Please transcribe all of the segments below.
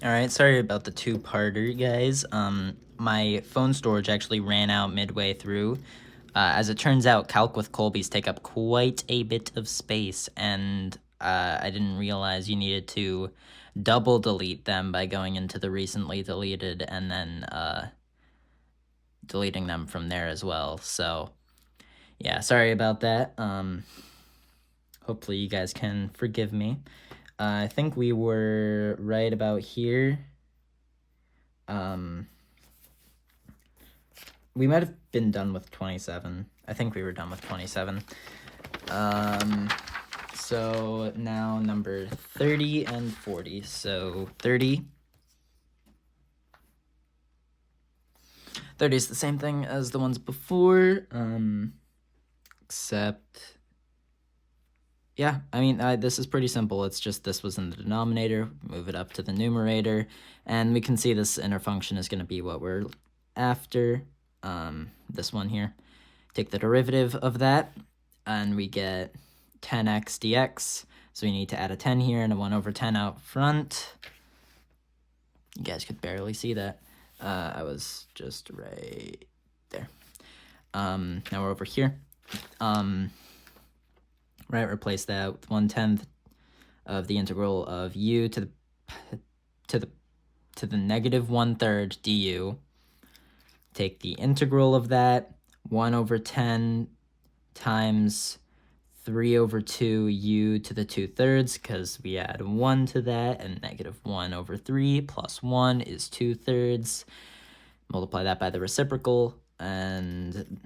Alright, sorry about the two-parter, guys. My phone storage actually ran out midway through. As it turns out, Calc with Colby's take up quite a bit of space, and I didn't realize you needed to double delete them by going into the recently deleted and then deleting them from there as well. So, yeah, sorry about that. Hopefully you guys can forgive me. I think we were right about here. We might have been done with 27. I think we were done with 27. So now number 30 and 40. So 30. 30 is the same thing as the ones before, except, yeah, I mean, this is pretty simple. It's just this was in the denominator, move it up to the numerator, and we can see this inner function is going to be what we're after, this one here. Take the derivative of that, and we get 10x dx, so we need to add a 10 here and a 1 over 10 out front. You guys could barely see that. I was just right there. Now we're over here. Right, replace that with 1/10 of the integral of u to the negative 1/3 du. Take the integral of that, 1 over 10 times 3 over 2 u to the 2/3, because we add 1 to that, and negative 1 over 3 plus 1 is 2/3. Multiply that by the reciprocal, and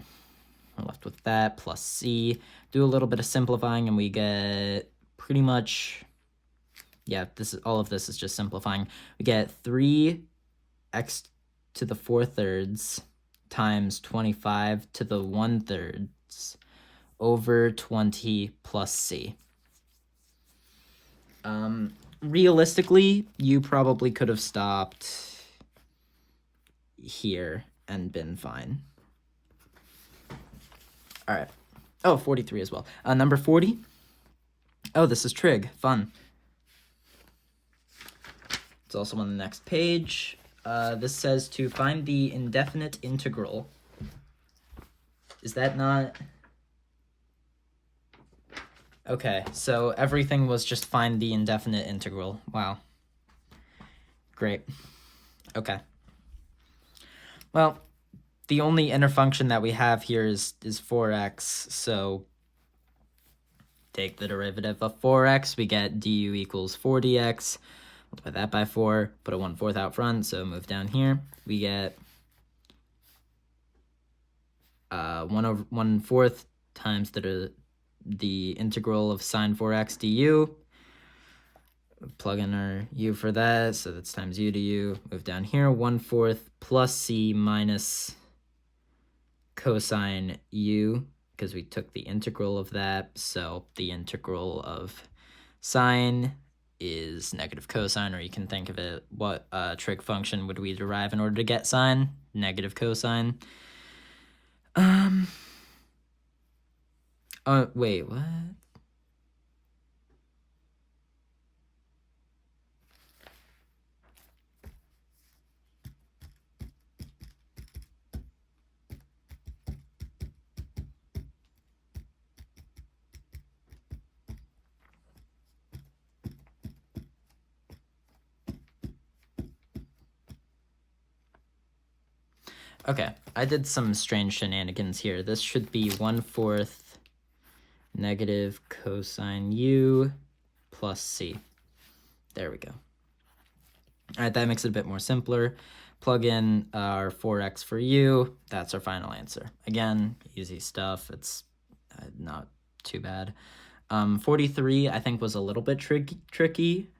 we're left with that, plus c. Do a little bit of simplifying, and we get pretty much, yeah, all of this is just simplifying. We get 3x to the 4/3 times 25 to the 1/3 over 20 plus c. Realistically, you probably could have stopped here and been fine. All right. Oh, 43 as well. Number 40. Oh, this is trig. Fun. It's also on the next page. This says to find the indefinite integral. Is that not... Okay, so everything was just find the indefinite integral. Wow. Great. Okay. Well, the only inner function that we have here is 4x, so take the derivative of 4x, we get du equals 4dx, multiply that by 4, put a 1/4 out front, so move down here, we get 1/4 times the integral of sine 4x du, plug in our u for that, so that's times u to u, move down here, 1/4 plus c minus cosine u, because we took the integral of that, so the integral of sine is negative cosine, or you can think of it, what trig function would we derive in order to get sine? Negative cosine. Wait, what? Okay, I did some strange shenanigans here. This should be 1/4 negative cosine u plus c. There we go. All right, that makes it a bit more simpler. Plug in our 4x for u. That's our final answer. Again, easy stuff. It's not too bad. 43, I think, was a little bit tricky.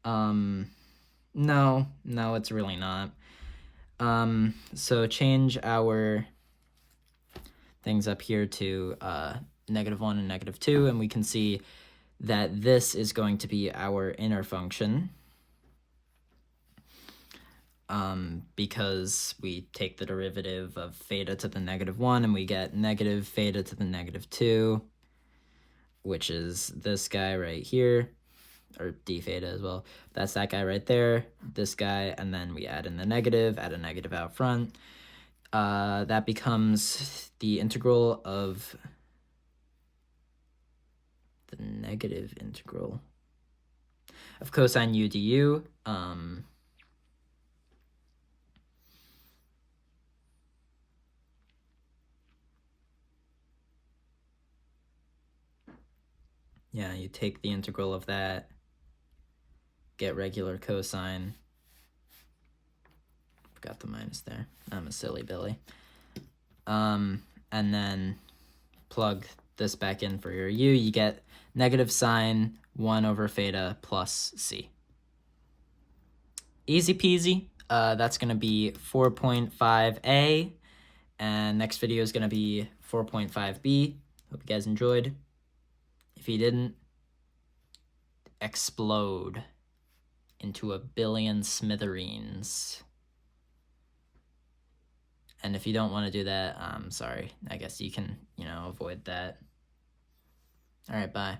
No, it's really not. So change our things up here to -1 and -2, and we can see that this is going to be our inner function, because we take the derivative of theta to the -1, and we get negative theta to the -2, which is this guy right here. or d theta as well. That's that guy right there, this guy, and then we add in the negative, add a negative out front. That becomes the integral of the negative integral of cosine u du. Yeah, you take the integral of that, get regular cosine. Forgot the minus there. I'm a silly Billy. And then plug this back in for your u. You get negative sine 1 over theta plus c. Easy peasy. That's going to be 4.5a. And next video is going to be 4.5b. Hope you guys enjoyed. If you didn't, explode into a billion smithereens. And if you don't want to do that, I'm sorry. I guess you can, avoid that. All right, bye.